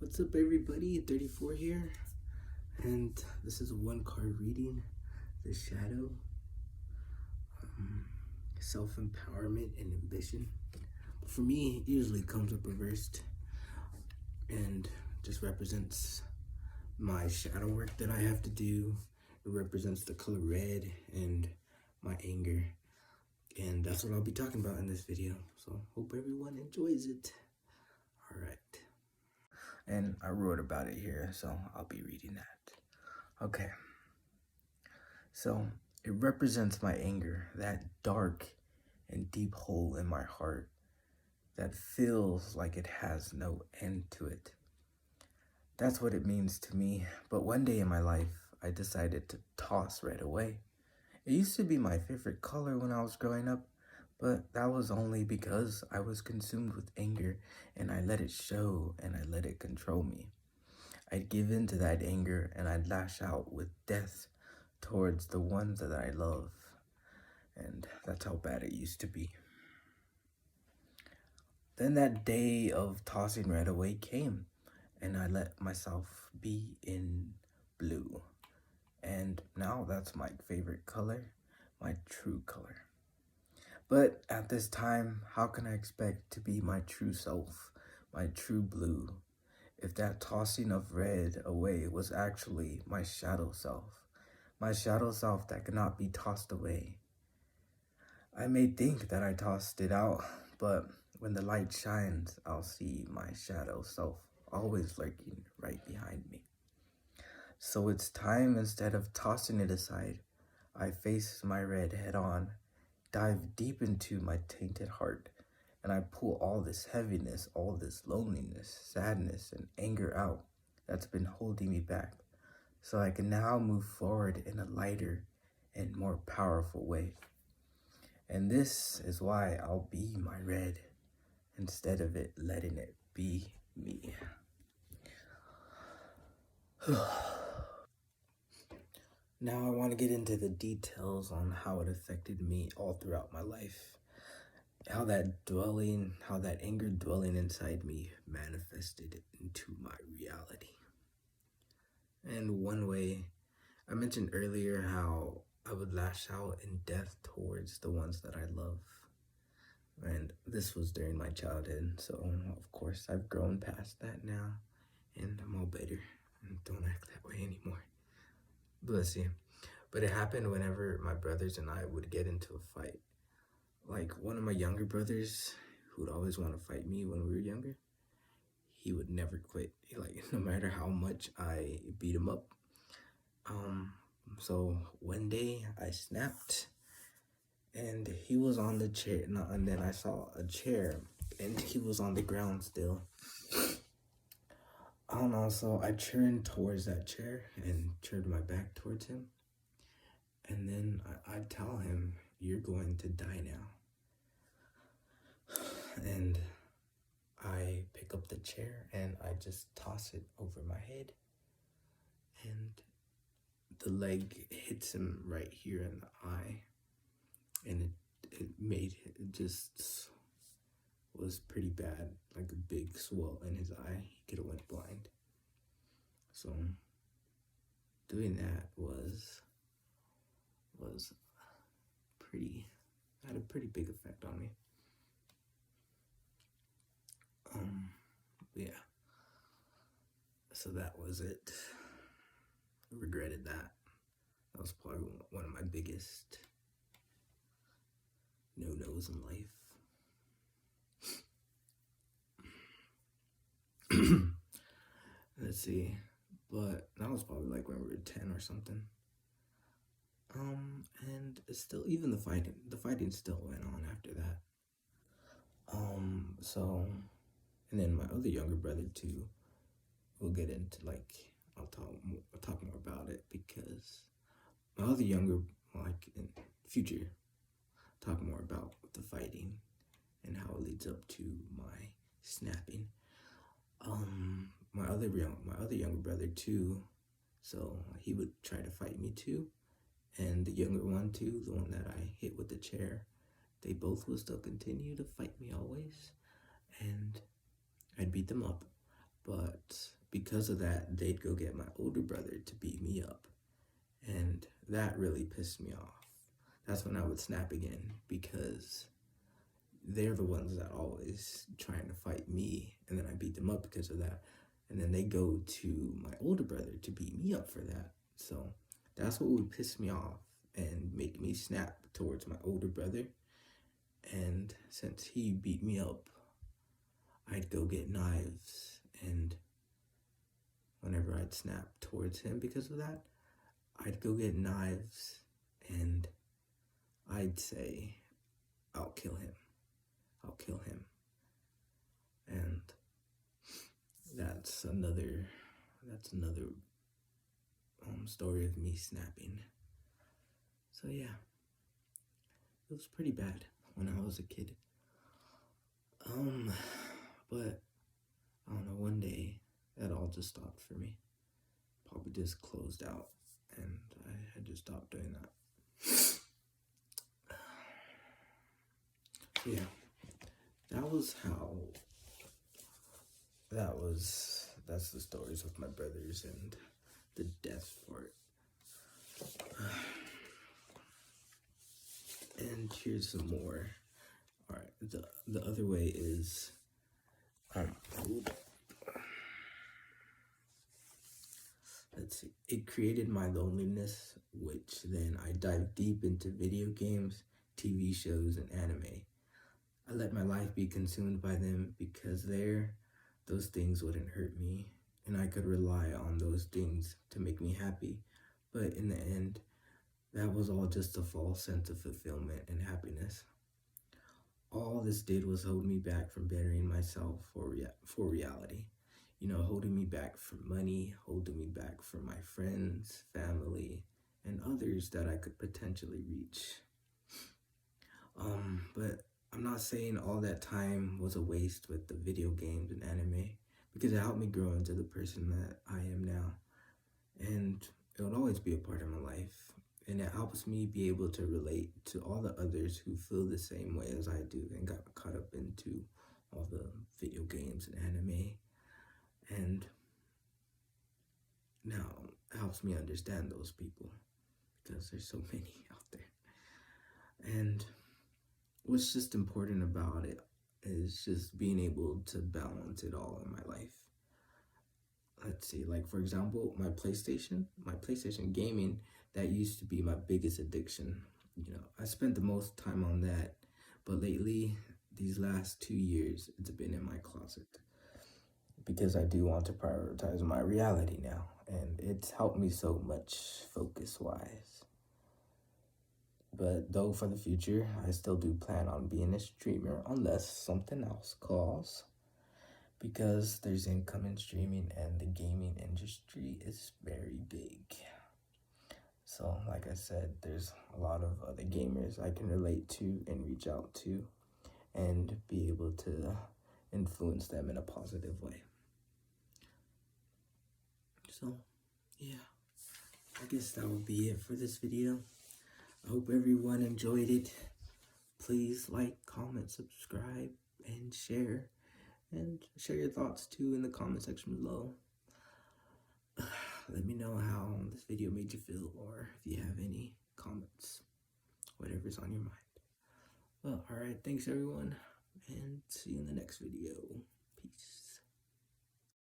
What's up, everybody? 34 here, and this is a one-card reading. The Shadow, self-empowerment and ambition. For me, it usually comes up reversed and just represents my shadow work that I have to do. It represents the color red and my anger, and that's what I'll be talking about in this video. So hope everyone enjoys it. All right. And I wrote about it here, so I'll be reading that. Okay. So it represents my anger, that dark and deep hole in my heart that feels like it has no end to it. That's what it means to me. But one day in my life, I decided to toss red away. It used to be my favorite color when I was growing up, but that was only because I was consumed with anger and I let it show and I let it control me. I'd give in to that anger and I'd lash out with death towards the ones that I love. And that's how bad it used to be. Then that day of tossing red away came, and I let myself be in blue. And now that's my favorite color, my true color. But at this time, how can I expect to be my true self, my true blue, if that tossing of red away was actually my shadow self that cannot be tossed away? I may think that I tossed it out, but when the light shines, I'll see my shadow self always lurking right behind me. So it's time, instead of tossing it aside, I face my red head on, dive deep into my tainted heart, and I pull all this heaviness, all this loneliness, sadness, and anger out that's been holding me back, so I can now move forward in a lighter and more powerful way. And this is why I'll be my red, instead of it letting it be me. Now I want to get into the details on how it affected me all throughout my life. How that anger dwelling inside me manifested into my reality. And one way, I mentioned earlier how I would lash out in death towards the ones that I love. And this was during my childhood, so of course I've grown past that now, and I'm all better and don't act that way anymore. Bless you. But it happened whenever my brothers and I would get into a fight. Like one of my younger brothers, who would always want to fight me when we were younger, he would never quit. No matter how much I beat him up. So one day I snapped, and he was on the chair, and then I saw a chair, and he was on the ground still. I don't know, so I turned towards that chair and turned my back towards him. And then I tell him, "You're going to die now." And I pick up the chair and I just toss it over my head. And the leg hits him right here in the eye. And it just was pretty bad, like a big swell in his eye. He could have went blind. So doing that had a pretty big effect on me. Yeah. So that was it. I regretted that. That was probably one of my biggest no-nos in life. Let's see. But that was probably like when we were 10 or something. And it's still, even the fighting still went on after that. So, and then my other younger brother too, we'll get into, I'll talk more about it, because my other younger, in future, talk more about the fighting and how it leads up to my snapping. My other younger brother too, so he would try to fight me too, and the younger one too, the one that I hit with the chair, they both will still continue to fight me always, and I'd beat them up. But because of that, they'd go get my older brother to beat me up. And that really pissed me off. That's when I would snap again, because they're the ones that always trying to fight me, and then I beat them up because of that. And then they go to my older brother to beat me up for that. So that's what would piss me off and make me snap towards my older brother. And since he beat me up, I'd go get knives, and whenever I'd snap towards him because of that, I'd go get knives and I'd say, I'll kill him. I'll kill him. And that's another story of me snapping. So yeah, it was pretty bad when I was a kid. But I don't know, one day that all just stopped for me. Probably just closed out, and I had just stopped doing that. So yeah, that's the stories of my brothers and the death part. And here's some more. All right, the other way is, let's see. It created my loneliness, which then I dived deep into video games, TV shows, and anime. I let my life be consumed by them because those things wouldn't hurt me, and I could rely on those things to make me happy. But in the end, that was all just a false sense of fulfillment and happiness. All this did was hold me back from bettering myself for reality. You know, holding me back from money, holding me back from my friends, family, and others that I could potentially reach. But I'm not saying all that time was a waste with the video games and anime, because it helped me grow into the person that I am now. And it will always be a part of my life. And it helps me be able to relate to all the others who feel the same way as I do and got caught up into all the video games and anime. And now it helps me understand those people, because there's so many out there. And what's just important about it is just being able to balance it all in my life. Let's see, like for example, my PlayStation gaming, that used to be my biggest addiction. You know, I spent the most time on that, but lately, these last 2 years, it's been in my closet, because I do want to prioritize my reality now, and it's helped me so much focus-wise. But though for the future, I still do plan on being a streamer unless something else calls, because there's income in streaming and the gaming industry is very big. So like I said, there's a lot of other gamers I can relate to and reach out to and be able to influence them in a positive way. So yeah, I guess that will be it for this video. I hope everyone enjoyed it. Please like, comment, subscribe, and share. And share your thoughts too in the comment section below. Let me know how this video made you feel, or if you have any comments, whatever's on your mind. Well, alright, thanks everyone, and see you in the next video. Peace.